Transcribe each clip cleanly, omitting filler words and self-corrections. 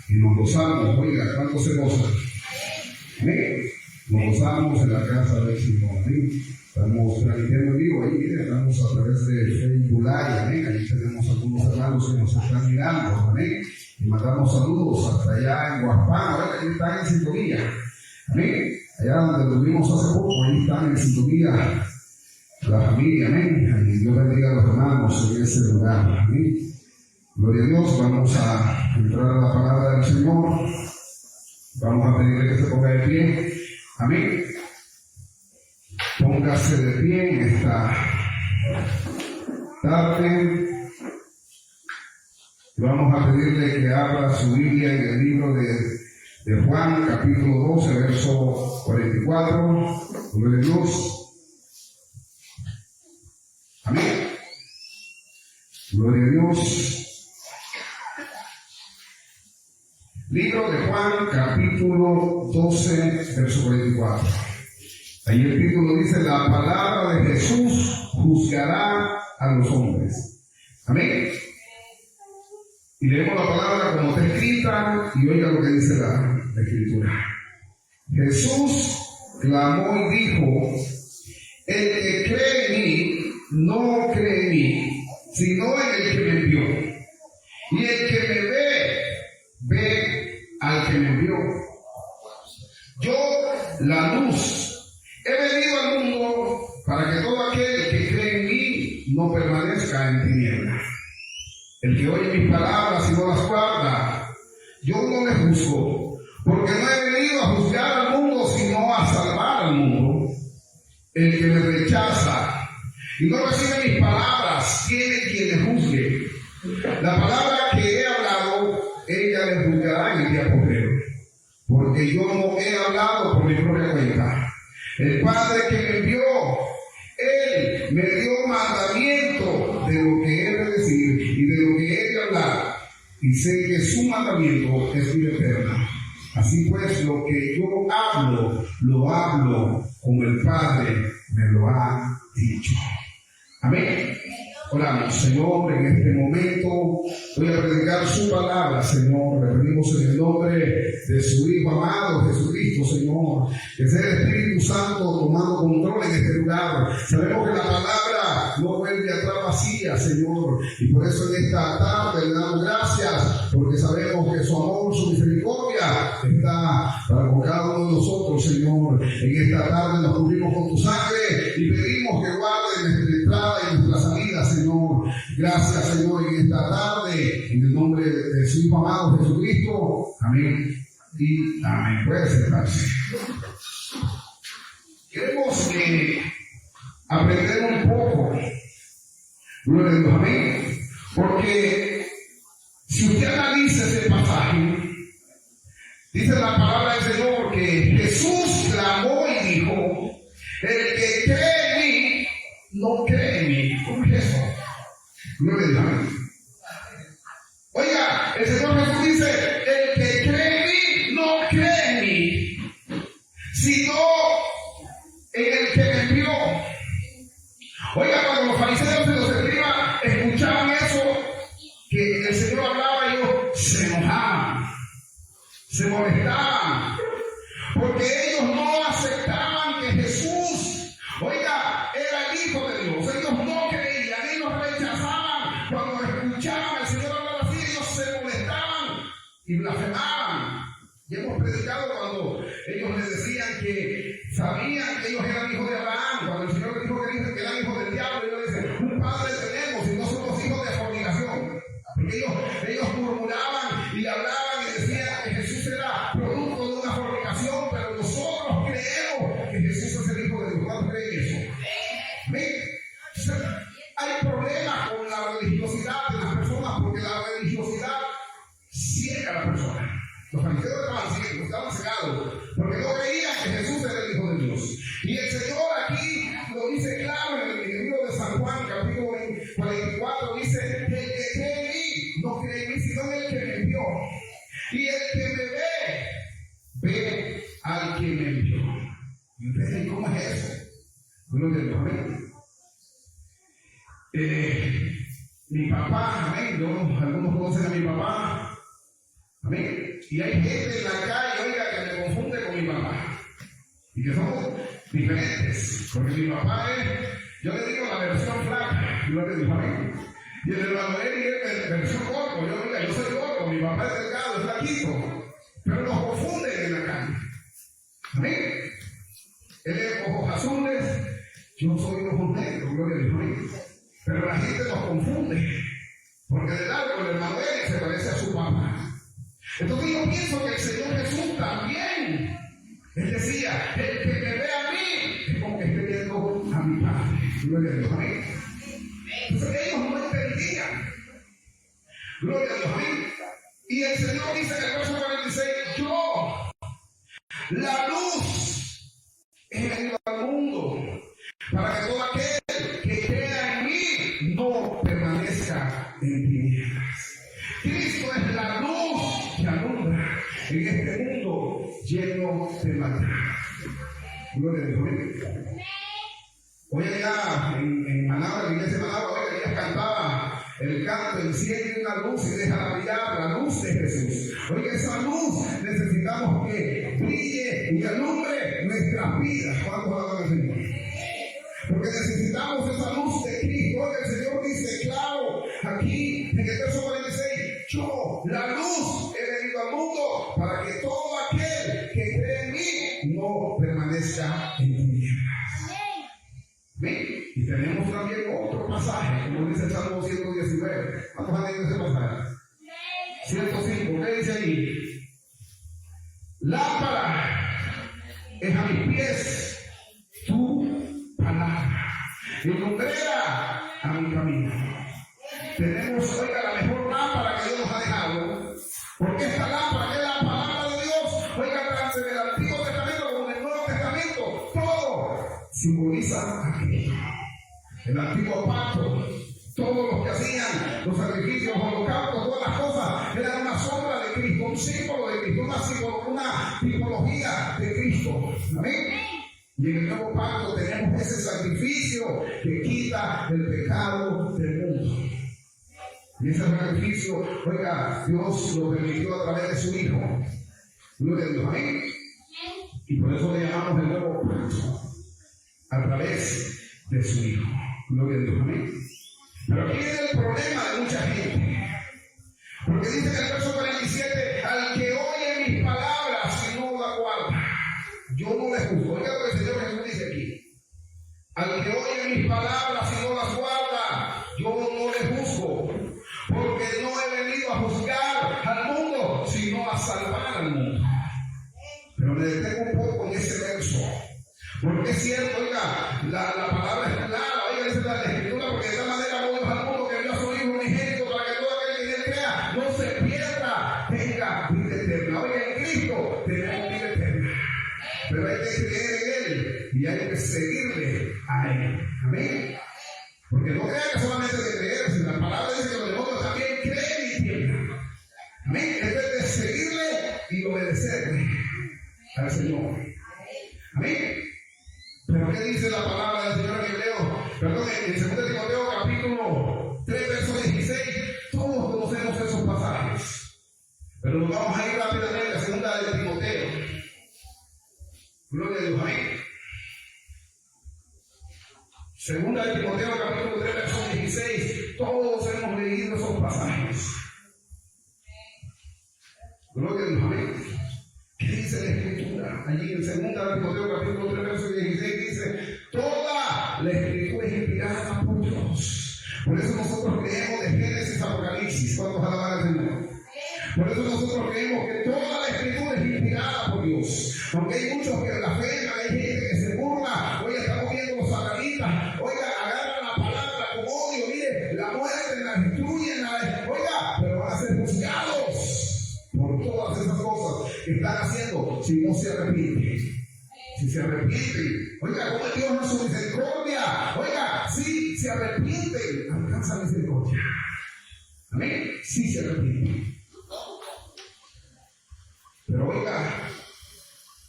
Y nos gozamos, oiga, ¿cuánto se goza? ¿Amén? Nos gozamos en la casa del Señor, ¿amén? Estamos transmitiendo en vivo, ahí miren, estamos a través de Facebook Live, ¿amén? Ahí tenemos algunos hermanos que nos están mirando, ¿amén? Y mandamos saludos hasta allá en Guapán, ahora que están en sintonía, ¿amén? Allá donde estuvimos hace poco, ahí están en sintonía la familia, ¿amén? Y Dios bendiga a los hermanos en ese lugar, ¿amén? Gloria a Dios, vamos a entrar a la palabra del Señor. Vamos a pedirle que se ponga de pie. Amén. Póngase de pie en esta tarde. Vamos a pedirle que abra su Biblia en el libro de Juan, capítulo 12, verso 44. Gloria a Dios. Amén. Gloria a Dios. Libro de Juan, capítulo 12, verso 44. Ahí el título dice: la palabra de Jesús juzgará a los hombres. Amén. Y leemos la palabra como está escrita y oiga lo que dice la escritura. Jesús clamó y dijo: el que cree en mí, no cree en mí, sino en el que me envió. Y el que me ve, ve al que me envió. Yo, la luz, he venido al mundo para que todo aquel que cree en mí no permanezca en tinieblas. El que oye mis palabras y no las guarda, yo no le juzgo, porque no he venido a juzgar al mundo, sino a salvar al mundo. El que me rechaza y no recibe mis palabras, tiene quien le juzgue. La palabra que he hablado, ella le juzgará en el día postrero, porque yo no he hablado por mi propia cuenta. El Padre que me envió, Él me dio mandamiento de lo que he de decir y de lo que he de hablar, y sé que su mandamiento es vida eterna. Así pues, lo que yo hablo, lo hablo como el Padre me lo ha dicho. Amén. Oramos. Señor, en este momento voy a predicar su palabra, Señor. Le pedimos en el nombre de su Hijo amado Jesucristo, Señor, que sea el Espíritu Santo tomando control en este lugar. Sabemos que la palabra no vuelve atrás vacía, Señor, y por eso en esta tarde le damos gracias, porque sabemos que su amor, su misericordia está para con cada uno de nosotros, Señor. En esta tarde nos cubrimos con tu sangre y pedimos que guarde nuestra entrada y nuestra salida, Señor. Gracias, Señor, en esta tarde, en el nombre de su Hijo amado Jesucristo. Amén y amén. Puede sentarse. Queremos aprender un poco. Gloria a Dios, amén. Porque si usted analiza ese pasaje, dice la palabra del Señor que Jesús clamó y dijo: el que cree en mí, no cree en mí. ¿Cómo es eso? Gloria a Dios, amén. Oiga, el Señor Jesús dice: el que cree en mí, no cree en mí, sino en el que me envió. Oiga, cuando los fariseos y los escribas escuchaban eso, que el Señor hablaba, ellos se enojaban, se molestaban, porque ellos no aceptaban que Jesús, oiga, era el Hijo de Dios. Ellos no creían, ellos rechazaban. Cuando escuchaban al Señor hablar así, ellos se molestaban y blasfemaban. Y hemos predicado cuando ellos les decían que sabían que ellos eran hijos de Abraham. Cuando el Señor dijo que eran hijos del diablo, ellos dicen: un padre tenemos y no somos hijos de fornicación. Porque ellos murmuraban y hablaban y decían que Jesús era producto de una fornicación, pero nosotros creemos que Jesús es el Hijo de Dios. ¿Cuántos creen eso? ¿Ven? Hay problemas con la religiosidad de las personas, porque la religiosidad ciega a la persona. Los fariseos estaban cegados, porque no creían que Jesús era el Hijo de Dios. Y el Señor Mi papá, amén. Algunos conocen a mi papá, amén. Y hay gente en la calle, oiga, que me confunde con mi papá. Y que somos diferentes. Porque mi papá es, yo le digo la versión flaca, gloria a Dios, amén. Y el hermano Eli es la versión corto. Yo soy corto, mi papá es delgado, es flaquito. Pero nos confunden en la calle. Amén. Él es ojos azules, yo soy ojos negros, gloria a Dios, amén. Pero la gente nos confunde, porque de largo el hermano Eli se parece a su papá. Entonces yo pienso que el Señor Jesús también, Él decía, el que me ve a mí, es como que esté viendo a mi Padre, gloria a Dios, amén. Entonces ellos no entendían, gloria a Dios, amén. Y el Señor dice en el verso 46, yo, la luz, he venido al mundo, para que todo aquel que crea en mí no permanezca en tinieblas. Cristo es la luz que alumbra en este mundo lleno de maldad. Gloria a Dios. Hoy allá en Managua, en la iglesia de Managua, hoy ellas cantaban el canto, enciende una luz y deja brillar la luz de Jesús. Oiga, esa luz necesitamos que brille y alumbre nuestras vidas. ¿Cuántos alaban al Señor? Porque necesitamos esa luz de Cristo. Oiga, el Señor dice claro aquí en el verso 46, yo, la luz, he venido al mundo para que todo aquel que cree en mí no permanezca en tinieblas. ¿Ven? Y tenemos también otro pasaje, como dice el Salmo 119. ¿Cuántos han leído ese pasaje? 105, ¿qué dice ahí? Lámpara es a mis pies tu palabra y lumbrera a mi camino. Tenemos, oiga, la mejor lámpara que Dios nos ha dejado, porque esta lámpara que es la palabra de Dios, oiga, tanto en el Antiguo Testamento como en el Nuevo Testamento, todo simboliza a Cristo. El antiguo pacto, todos los que hacían los sacrificios, los holocaustos, todas las cosas, eran una sombra de Cristo, un símbolo de Cristo, una tipología de Cristo. Amén. Y en el nuevo pacto tenemos ese sacrificio que quita el pecado del mundo. Y ese sacrificio, oiga, Dios lo permitió a través de su Hijo. Gloria a Dios, amén. Y por eso le llamamos el nuevo pacto, a través de su Hijo. Gloria a Dios, amén. Pero aquí viene el problema de mucha gente. Porque dice en el verso 47, al que oye mis palabras y no las guarda, yo no le juzgo. Oiga lo que el Señor Jesús dice aquí. Al que oye mis palabras y no las guarda, yo no le juzgo. Porque no he venido a juzgar al mundo, sino a salvar al mundo. Pero me detengo un poco en ese verso. Porque es cierto, oiga, la palabra es clara, oiga, esa es la escritura, porque de esta manera no Dios al mundo que envió a su Hijo unigénito para que todo aquel que en él crea no se pierda, tenga vida eterna. Oiga, en Cristo tenemos vida eterna. Pero hay que creer en Él y hay que seguirle a Él. Amén. Porque no crean que solamente de creer, sino la palabra dice que los demonios también creen y tiemblan. Amén. Es de seguirle y obedecerle al Señor. Amén. Pero ¿qué dice la palabra del Señor en Hebreo? Perdón, en 2 Timoteo capítulo 3, verso 16, todos conocemos esos pasajes. Pero nos vamos a ir rápidamente a 2 Timoteo. Gloria a Dios, amén. 2 Timoteo capítulo 3, verso 16, todos hemos leído esos pasajes. Gloria a Dios, amén. ¿Qué dice la Escritura? Allí en 2 Timoteo capítulo 3, verso 16 dice, toda la Escritura es inspirada por Dios. Por eso nosotros creemos de Génesis a Apocalipsis. ¿Cuántos alaban al Señor? Por eso nosotros creemos que toda la Escritura es inspirada por Dios. Aunque hay muchos que la fe, hay gente que se burla. Oiga, estamos viendo los satanitas. Oiga, agarran la palabra con odio. Mire, la muerte, la destruyen. Oiga, pero van a ser juzgados por todas esas cosas que están haciendo si no se arrepienten. Si se arrepienten, oiga, como Dios no es su misericordia. Oiga, si se arrepienten, alcanza misericordia. Amén. Si se arrepienten. Pero oiga,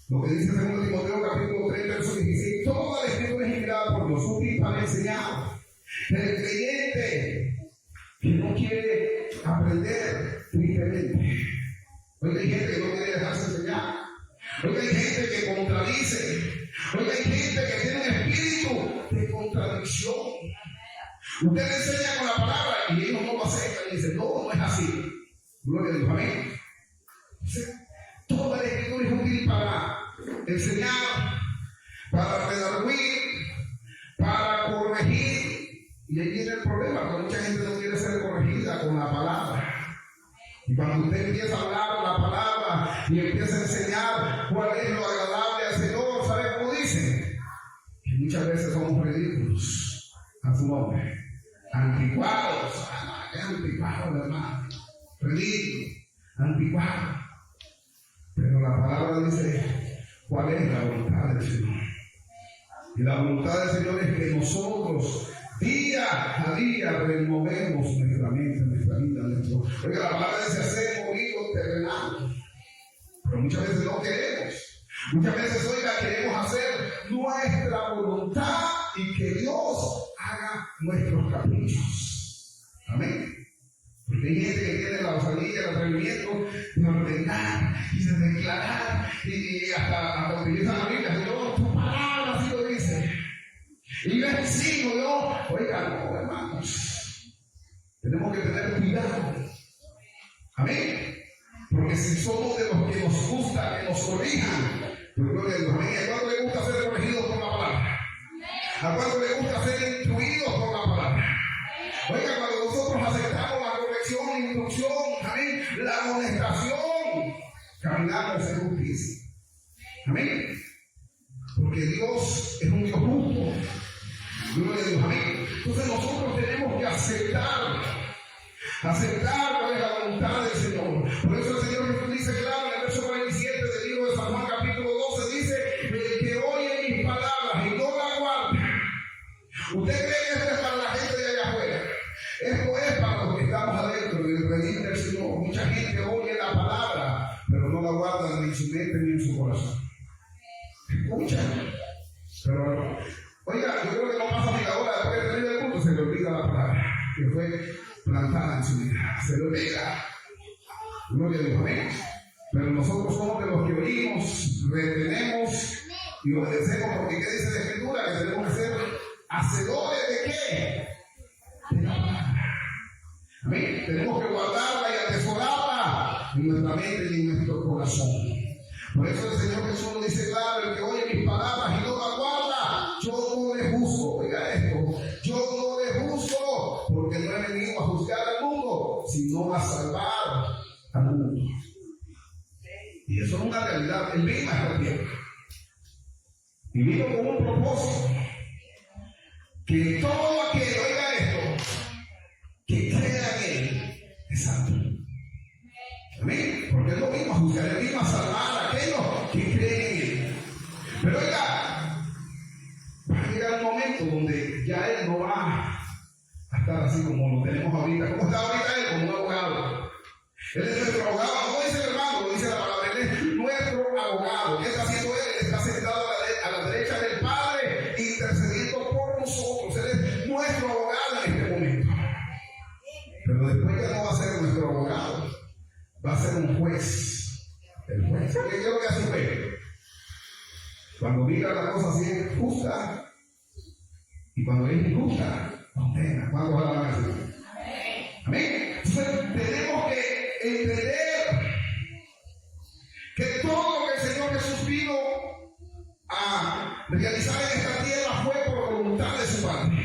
lo que dice 2 Timoteo capítulo 3, verso 16, toda la Escritura es inspirada por Dios, útil para enseñar, El creyente que no quiere aprender, tristemente. Hoy hay gente que no quiere dejarse enseñar. Hoy hay gente que contradice. Hoy hay gente que tiene un espíritu de contradicción. Usted le enseña con la palabra y ellos no lo aceptan y dicen, no, no es así. Gloria a Dios, amén. Toda la escritura es útil para enseñar, para redarguir, para corregir. Y ahí viene el problema, que mucha gente no quiere ser corregida con la palabra. Y cuando usted empieza a hablar la palabra y empieza a enseñar cuál es lo agradable al Señor, ¿sabe cómo dice? Que muchas veces somos ridículos a su nombre. Anticuados. ¿Qué anticuados, hermano? Ridículos, anticuados. Pero la palabra dice cuál es la voluntad del Señor. Y la voluntad del Señor es que nosotros día a día removemos nuestra mente, nuestra vida, nuestro. Porque la palabra dice hacer morir lo terrenal. Pero muchas veces no queremos. Muchas veces, oiga, queremos hacer nuestra voluntad y que Dios haga nuestros caprichos. Amén. Porque hay gente que tiene la osadía, el atrevimiento de ordenar y de declarar y hasta utilizan la Biblia. Señor, tu palabra así lo dice. Y yo exijo, yo, oiga, no, hermanos, tenemos que tener cuidado. Amén. Porque si somos de los que nos gusta que nos corrijan, pues gloria a Dios. Amén. ¿A cuánto le gusta ser corregidos por la palabra? ¿A cuánto le gusta ser instruidos por la palabra? Oiga, cuando nosotros aceptamos la corrección, la instrucción, amén, la amonestación, caminamos en justicia. Amén. Porque Dios es un Dios justo. Gloria a Dios, amén. Entonces nosotros tenemos que aceptar cuál es la voluntad del Señor. Por eso el Señor Jesús dice claro en el verso 47 del libro de San Juan capítulo 12, dice, el que oye mis palabras y no la guarda. ¿Usted cree que esto es para la gente de allá afuera? Esto es para los que estamos adentro del redil del Señor. Mucha gente oye la palabra, pero no la guarda ni en su mente ni en su corazón. Escuchan. Pero, oiga, yo creo que no pasa ni la hora después de tener el culto, se le olvida la palabra que fue plantada en su vida. Se le olvida. Gloria a Dios, amén. Pero nosotros somos de los que oímos, retenemos y obedecemos, porque ¿qué dice la Escritura? Que tenemos que ser hacedores de qué? De la palabra. Amén. Tenemos que guardarla y atesorarla en nuestra mente y en nuestro corazón. Por eso el Señor Jesús nos dice claro, el que oye mis palabras y no las guarda, yo no le juzgo. Oiga esto, yo no le juzgo, porque no he venido a juzgar al mundo, sino a salvar al mundo. Y eso es una realidad. Él vino a esta tierra y vino con un propósito, que todo aquel, oiga esto, que crea en él es santo. Amén. Porque él no vino a juzgar, él vino a salvar a aquellos que creen en él. Pero oiga, va a llegar un momento donde ya él no va a estar así como lo tenemos ahorita. ¿Cómo está ahorita él? Como un abogado. Él es nuestro abogado, no dice el hermano, lo dice la palabra, él es nuestro abogado. ¿Qué está haciendo él? Él está sentado a la derecha del Padre, intercediendo por nosotros. Él es nuestro abogado en este momento. Pero después ya no va a ser nuestro abogado, va a ser un juez. El juez. ¿Qué es lo que hace un juez? Cuando mira la cosa así es justa, y cuando es injusta, condena. ¿Cuándo va a la nación? Amén. Entonces tenemos que entender que todo lo que el Señor Jesús vino a realizar en esta tierra fue por voluntad de su Padre.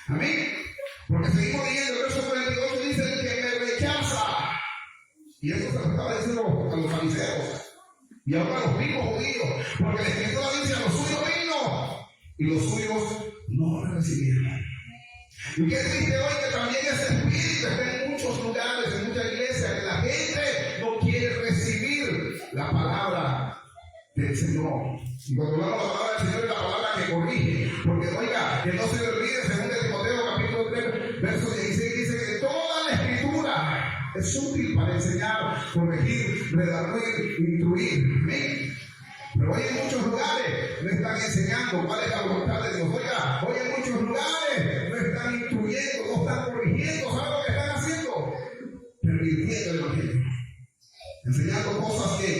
Amén. Porque seguimos leyendo el verso 48, dice el que me rechaza. Y eso se lo estaba diciendo a los fariseos y ahora a los mismos judíos, porque la Escritura dice a los suyos vino y los suyos no lo recibieron. Y qué triste hoy que también ese espíritu está en muchos lugares, en muchas iglesias, que la gente no quiere recibir la palabra del Señor. Y cuando hablamos de la palabra del Señor es la palabra que corrige, porque oiga, que no se le olvide, según Timoteo capítulo 3, verso 16, dice que toda la Escritura es útil para enseñar, corregir, redarguir, instruir. ¿Amén? Pero hoy en muchos lugares no están enseñando cuál es la voluntad de Dios. Oiga, hoy en muchos lugares no están instruyendo, no están corrigiendo. ¿Saben lo que están haciendo? Pervirtiendo el evangelio. Enseñando cosas que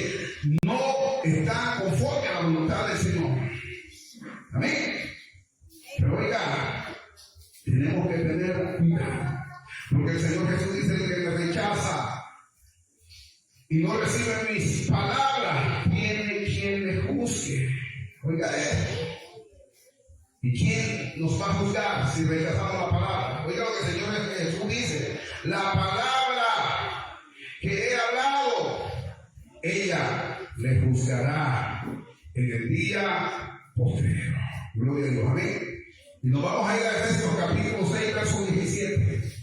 no están conforme a la voluntad del Señor. Amén. Pero oiga, tenemos que tener cuidado. Porque el Señor Jesús dice que me rechaza y no recibe mis palabras, tiene quien le juzgue. Oiga esto. ¿Y quién nos va a juzgar si rechazamos la palabra? Oiga lo que el Señor Jesús dice. La palabra que he hablado, ella le juzgará en el día postrero. Gloria a Dios. Amén. Y nos vamos a ir a Efesios capítulo 6, verso 17.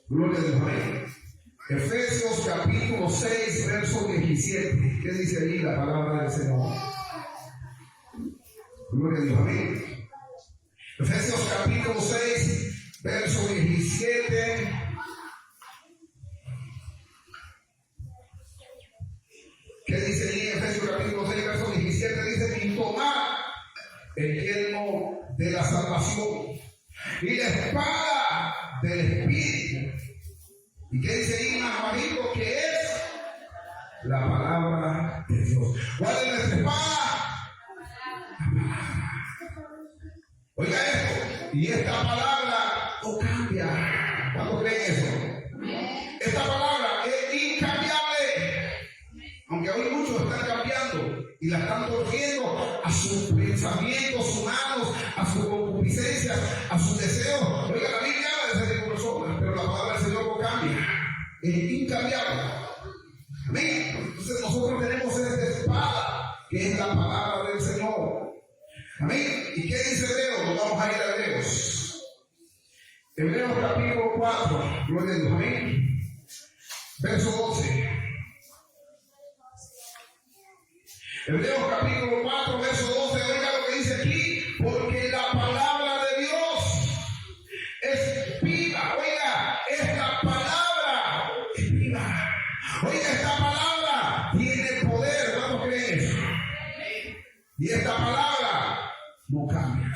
Gloria a Dios. Amén. Efesios capítulo 6, verso 17. ¿Qué dice ahí la palabra del Señor? Gloria a Dios. Amén. Efesios capítulo 6, verso 17. ¿Qué dice ahí en Efesios capítulo 6, verso 17? Dice: y tomad el yelmo de la salvación y la espada del Espíritu. ¿Y qué dice ahí, hermanito? Que es la palabra de Dios. ¿Cuál es nuestra espada? La palabra. Oiga esto. Y esta palabra no cambia. ¿Cuándo creen eso? Esta palabra es incambiable. Aunque hoy muchos están cambiando y la están torciendo a sus pensamientos humanos, a sus concupiscencias, a sus deseos. Oiga, la Biblia habla de ese personas, pero la palabra del Señor no cambia. Es incambiable. Amén. Entonces nosotros tenemos esta espada que es la palabra del Señor. Amén. ¿Y qué dice Hebreos? Nos vamos a ir a Hebreos. Hebreos capítulo 4. Gloria a Dios. Amén. Verso 12. Hebreos capítulo 4, verso 12. Oiga lo que dice aquí. Porque la palabra de Dios es viva. Oiga, esta palabra es viva. Oiga, esta palabra tiene poder. ¿Cuántos creen eso? Y esta palabra no cambia.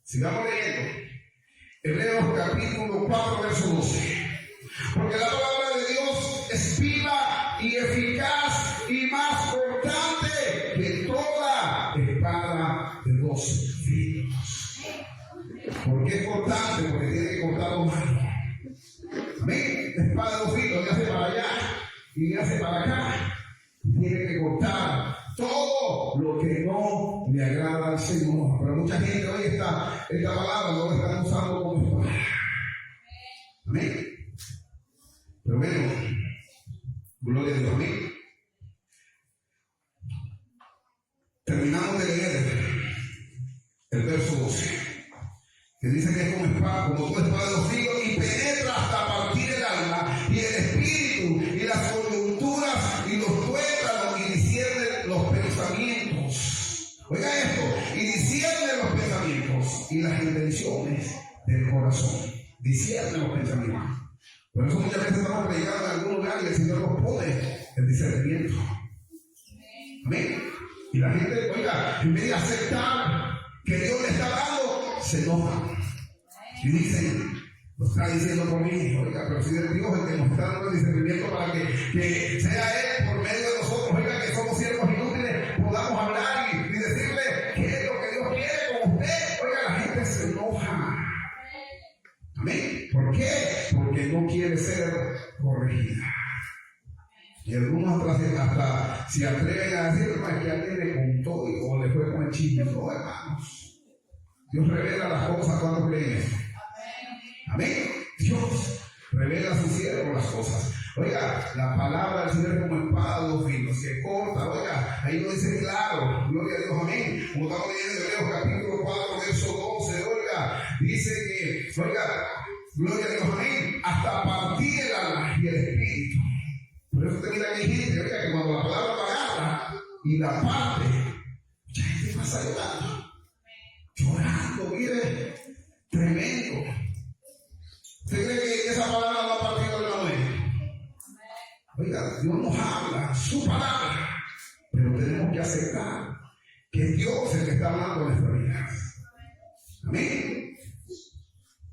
Sigamos leyendo. Hebreos capítulo 4, verso 12. Porque la palabra de Dios es viva y eficaz y más cortante que toda espada de dos filos. ¿Por qué es cortante? Porque tiene que cortar los malos. Amén. La espada de dos filos le hace para allá y le hace para acá. Tiene que cortar todo lo que no le agrada al Señor. Pero mucha gente hoy esta palabra no la están usando como espada. Amén. Pero bueno, gloria a Dios. Amén. Terminamos de leer el verso 12, que dice que es como espada, como toda espada de dos filos, y penetra hasta partir el alma y el espíritu y las coyunturas y los tuétanos, y discierne los pensamientos. Oiga esto, y discierne los pensamientos y las intenciones del corazón. Discierne los pensamientos. Por eso muchas veces estamos predicando en algún lugar y el Señor nos pone el discernimiento. Amén. Y la gente, oiga, en vez de aceptar que Dios le está dando, se enoja. Y dicen, lo está diciendo por mí. Oiga, pero si es Dios el que nos está dando el discernimiento para que sea Él por medio de nosotros. Oiga, que somos siervos inútiles, podamos hablar y decirle qué es lo que Dios quiere con usted. Oiga, la gente se enoja. Amén. ¿Por qué? Porque no quiere ser corregida. Y algunos hasta se atreven a decir, hermano, que alguien le contó o le fue con el chisme. No, hermanos. Dios revela las cosas cuando creen. Amén. Dios revela a su siervo las cosas. Oiga, la palabra del Señor es como espada de dos filos, que corta. Oiga, ahí lo dice claro. Gloria a Dios. Amén. Como estamos leyendo Hebreos capítulo 4, verso 12. Oiga, dice que, oiga, gloria a Dios. Amén. Hasta partir el alma y el espíritu. Por eso te mira que hay gente, oiga, que cuando la palabra la agarra y la parte, mucha gente pasa llorando, mire, tremendo. ¿Usted cree que esa palabra no ha partido de la nuez? Oiga, Dios nos habla, su palabra, pero tenemos que aceptar que Dios es el que está hablando en nuestra vida. Amén.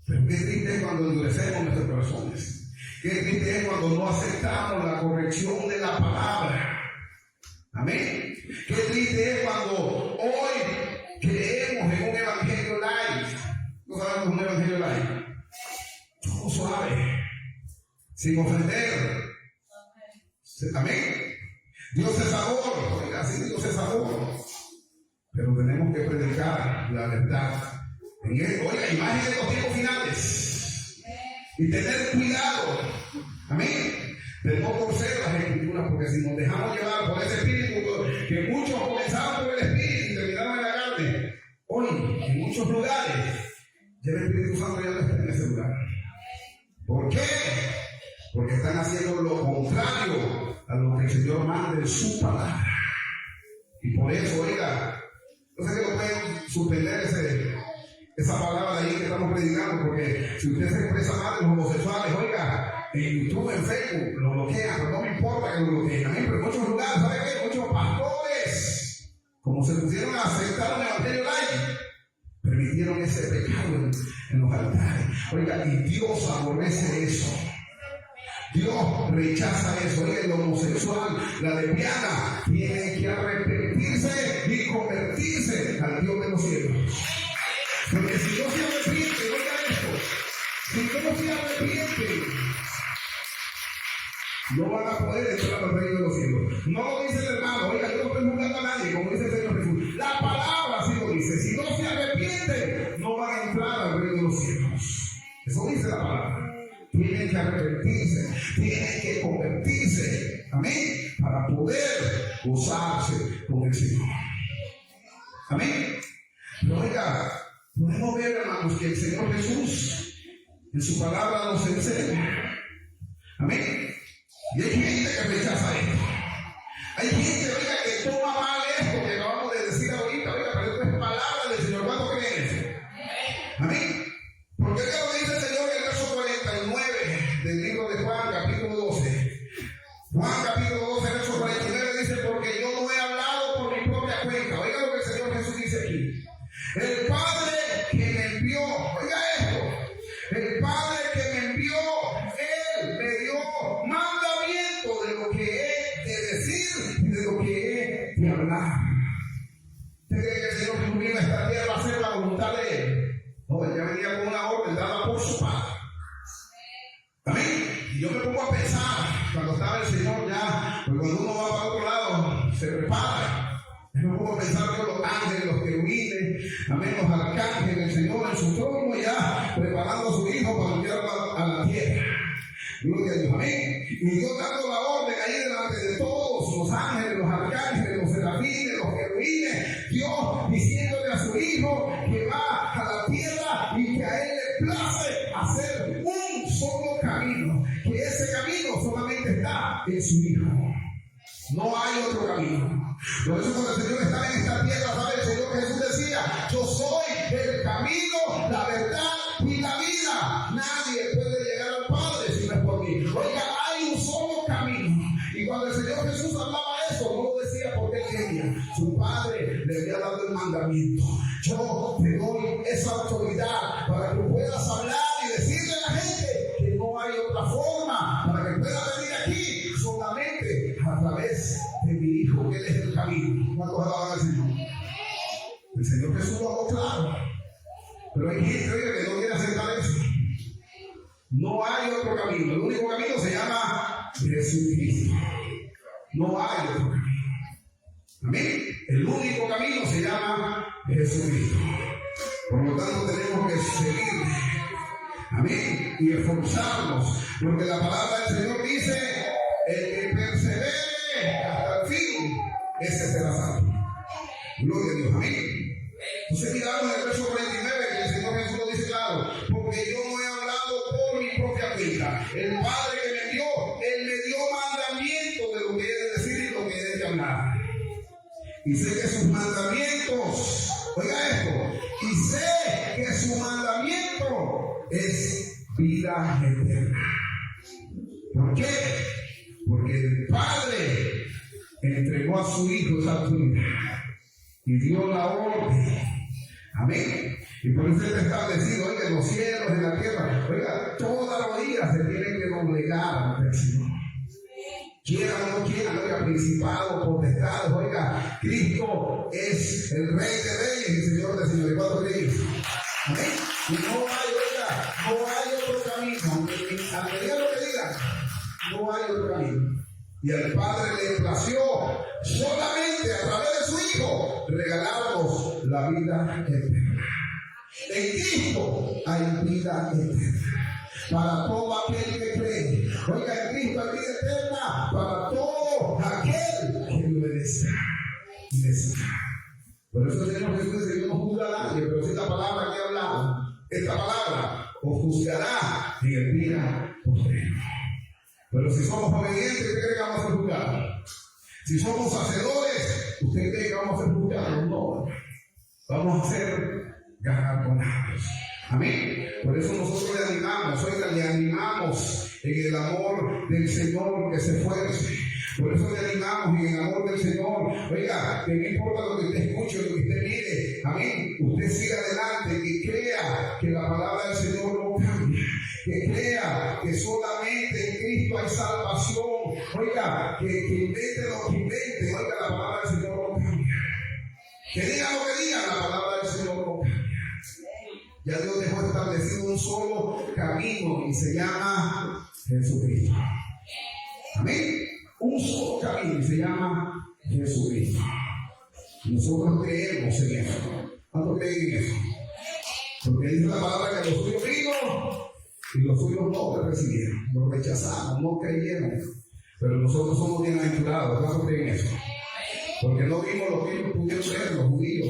Pero qué triste es cuando endurecemos nuestros corazones. Qué triste es cuando no aceptamos la corrección de la palabra. Amén. Qué triste es cuando hoy creemos en un evangelio light. ¿No sabemos un evangelio light? Todo suave, sin ofender. Amén. Dios es amor. Oiga, sí, Dios es amor. Pero tenemos que predicar la verdad. Oiga, imagen de los tiempos finales. Y tener cuidado. Amén. De no torcer las escrituras, porque si nos dejamos llevar por ese espíritu, que muchos comenzaron por el espíritu y terminaron en la carne. Hoy, en muchos lugares, ya el Espíritu Santo ya no está en ese lugar. ¿Por qué? Porque están haciendo lo contrario a lo que el Señor manda en su palabra. Y por eso, oiga, no sé que lo pueden suspender esa palabra de ahí que estamos predicando, porque si usted se expresa mal de los homosexuales, oiga, en YouTube, en Facebook, lo bloquean, pero no me importa que lo bloqueen. Amén. Pero en muchos lugares, ¿sabe qué? Muchos pastores, como se pusieron a aceptar un evangelio light, permitieron ese pecado en los altares. Oiga, y Dios aborrece eso. Dios rechaza eso. Oiga, el homosexual, la lesbiana, tiene que arrepentirse y convertirse al Dios de los cielos. Porque si no se arrepiente, oiga esto, si no se arrepiente, no van a poder entrar al reino de los cielos. No lo dice el hermano, oiga, yo no estoy juzgando a nadie, como dice el Señor Jesús. La palabra sí lo dice. Si no se arrepiente, no van a entrar al reino de los cielos. Eso dice la palabra. Tienen que arrepentirse, tienen que convertirse, amén, para poder gozarse con el Señor. Amén. Pero oiga, podemos ver, hermanos, que el Señor Jesús en su palabra nos enseña. Amén. Y hay gente que rechaza esto. Hay gente, oiga, que toma mal esto que acabamos de decir ahorita. Oiga, pero esto es palabra del Señor. ¿Cuánto creen eso? Amén. Porque es lo que dice el Señor en el verso 49 del libro de Juan, capítulo 12. Juan, capítulo 12, verso 49 dice: porque yo no he hablado por mi propia cuenta. Oiga lo que el Señor Jesús dice aquí. El Padre que me envió, oiga esto, el Padre que me envió, Él me dio mandamiento de lo que he de decir y de lo que he de hablar. ¿Usted cree que el Señor Jesús vino a esta tierra a hacer la voluntad de Él? No, Él ya venía con una orden dada por su Padre. Amén. Y yo me pongo a pensar, cuando estaba el Señor ya, pues cuando uno va para otro lado, se prepara. Yo me pongo a pensar que los ángeles, los querubines, amén, los arcángeles, el Señor en su trono ya preparando a su Hijo para enviarlo a la tierra. Gloria a Dios, amén. Y Dios dando la orden ahí delante de todos, los ángeles, los arcángeles, los serafines, los querubines, Dios diciéndole a su Hijo que va a la tierra y que a Él le place hacer un solo camino, que ese camino solamente está en su Hijo. No hay otro camino. Por eso cuando el Señor estaba en esta tierra, ¿sabe? El Señor Jesús decía: yo soy el camino, la verdad y la vida. Nadie puede llegar al Padre si no es por mí. Oiga, hay un solo camino. Y cuando el Señor Jesús hablaba eso, no lo decía porque él quería. Su Padre le había dado el mandamiento. Yo te doy esa autoridad para que puedas hablar y decirle a la gente que no hay otra forma para que pueda venir aquí, solamente a través de mi Hijo, que Él es el camino. ¿Cuántos alaban al Señor? El Señor Jesús lo habló claro. Pero hay gente, oiga, que no quiere aceptar eso. No hay otro camino. El único camino se llama Jesucristo. No hay otro camino. Amén. El único camino se llama Jesucristo. Por lo tanto, tenemos que seguirle. Amén. Y esforzarnos. Porque la palabra del Señor dice: el que persevere hasta el fin, ese será salvo. Gloria a Dios. Amén. Entonces miramos en el verso 49 que el Señor Jesús lo dice claro: porque yo no he hablado por mi propia cuenta. El Padre que me envió, Él me dio mandamiento de lo que he de decir y lo que he de hablar. Y sé que sus mandamientos, oiga esto, y sé que su mandamiento es vida eterna. ¿Por qué? Porque el Padre entregó a su Hijo esa autoridad y dio la orden. Amén. Y por eso está establecido, oiga, en los cielos, en la tierra, oiga, todas las rodillas se tienen que doblegar ante el Señor. Quieran o no quieran, oiga, principados, potestades, oiga, Cristo es el Rey de Reyes y el Señor de Señores. ¿Cuántos reyes? Amén. Y no hay, oiga, no hay otro camino. Aunque diga lo que diga, no hay otro camino. Y al Padre le plació solamente a través de su Hijo regalarnos la vida eterna. En Cristo hay vida eterna para todo aquel que cree. Oiga, en Cristo hay vida eterna para todo aquel que lo obedezca. Por eso el Señor Jesús dice: yo no juzgo a nadie, pero si esta palabra que he hablado, esta palabra os juzgará en el día postrero. Pero si somos obedientes, ¿usted cree que vamos a ser juzgados? Si somos hacedores, ¿usted cree que vamos a ser juzgados? No. Vamos a ser galardonados. Amén. Por eso nosotros le animamos, oiga, le animamos en el amor del Señor que se esfuerce. Por eso le animamos en el amor del Señor. Oiga, que no importa lo que usted escuche, lo que usted mire. Amén. Usted siga adelante, que crea que la palabra del Señor no cambia. Que crea que solamente en Cristo hay salvación. Oiga, que invente lo que invente. Oiga, la palabra del Señor no cambia. Que diga lo que diga, la palabra del Señor no cambia. Ya Dios dejó establecido un solo camino y se llama Jesucristo. Amén. Un solo camino y se llama Jesucristo. Nosotros creemos en eso. ¿Cuántos creen en eso? Porque dice la palabra que los suyos vino y los suyos no le recibieron, lo rechazaron, no creyeron. Pero nosotros somos bienaventurados. ¿Cuántos creen en eso? Porque no vimos lo que ellos pudieron ver, los judíos.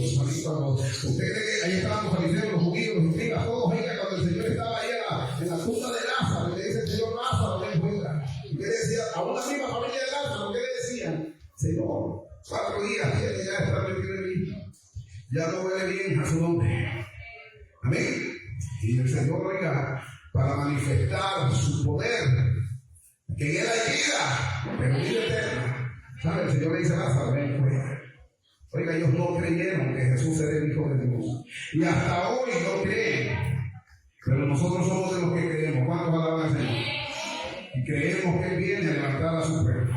Usted cree que ahí estaban los fariseos, los judíos, los escribas, todos ellos, cuando el Señor estaba ahí en la tumba de Lázaro, le dice el Señor: Lázaro, ven fuera. ¿Y qué decía? A una misma familia de Lázaro, ¿qué le decían? Señor, 4 días tiene, ya está metido en mí. Ya no huele bien a su nombre. Amén. Y el Señor, oiga, para manifestar su poder, que en él hay vida, pero vida eterna. ¿Sabe? El Señor le dice a Lázaro: ven fuera. Oiga, ellos no creyeron que Jesús era el Hijo de Dios. Y hasta hoy no creen. Pero nosotros somos de los que creemos. ¿Cuántos alaban al Señor? Y creemos que Él viene a levantar a su pueblo.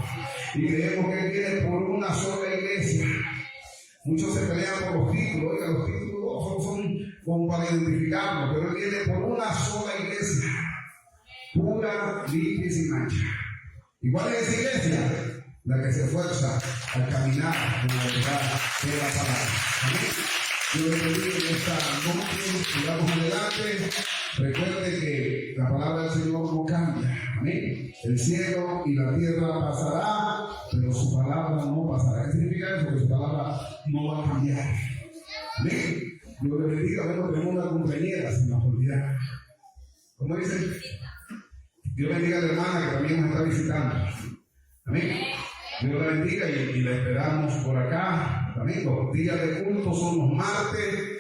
Y creemos que Él viene por una sola iglesia. Muchos se pelean por los títulos. Oiga, los títulos son como para identificarnos. Pero Él viene por una sola iglesia. Pura, limpia y sin mancha. ¿Y cuál es esa iglesia? La que se esfuerza al caminar en la verdad de la palabra. Amén. Yo le pedí en esta noche, sigamos adelante. Recuerde que la palabra del Señor no cambia. Amén. El cielo y la tierra pasará, pero su palabra no pasará. ¿Qué significa eso? Que su palabra no va a cambiar. Amén. Yo le bendiga. Bueno, tenemos una compañera, sin nos olvidar. ¿Cómo dicen? Dios bendiga a la hermana que también nos está visitando. Amén. Dios la bendiga y la esperamos por acá. También los días de culto son los martes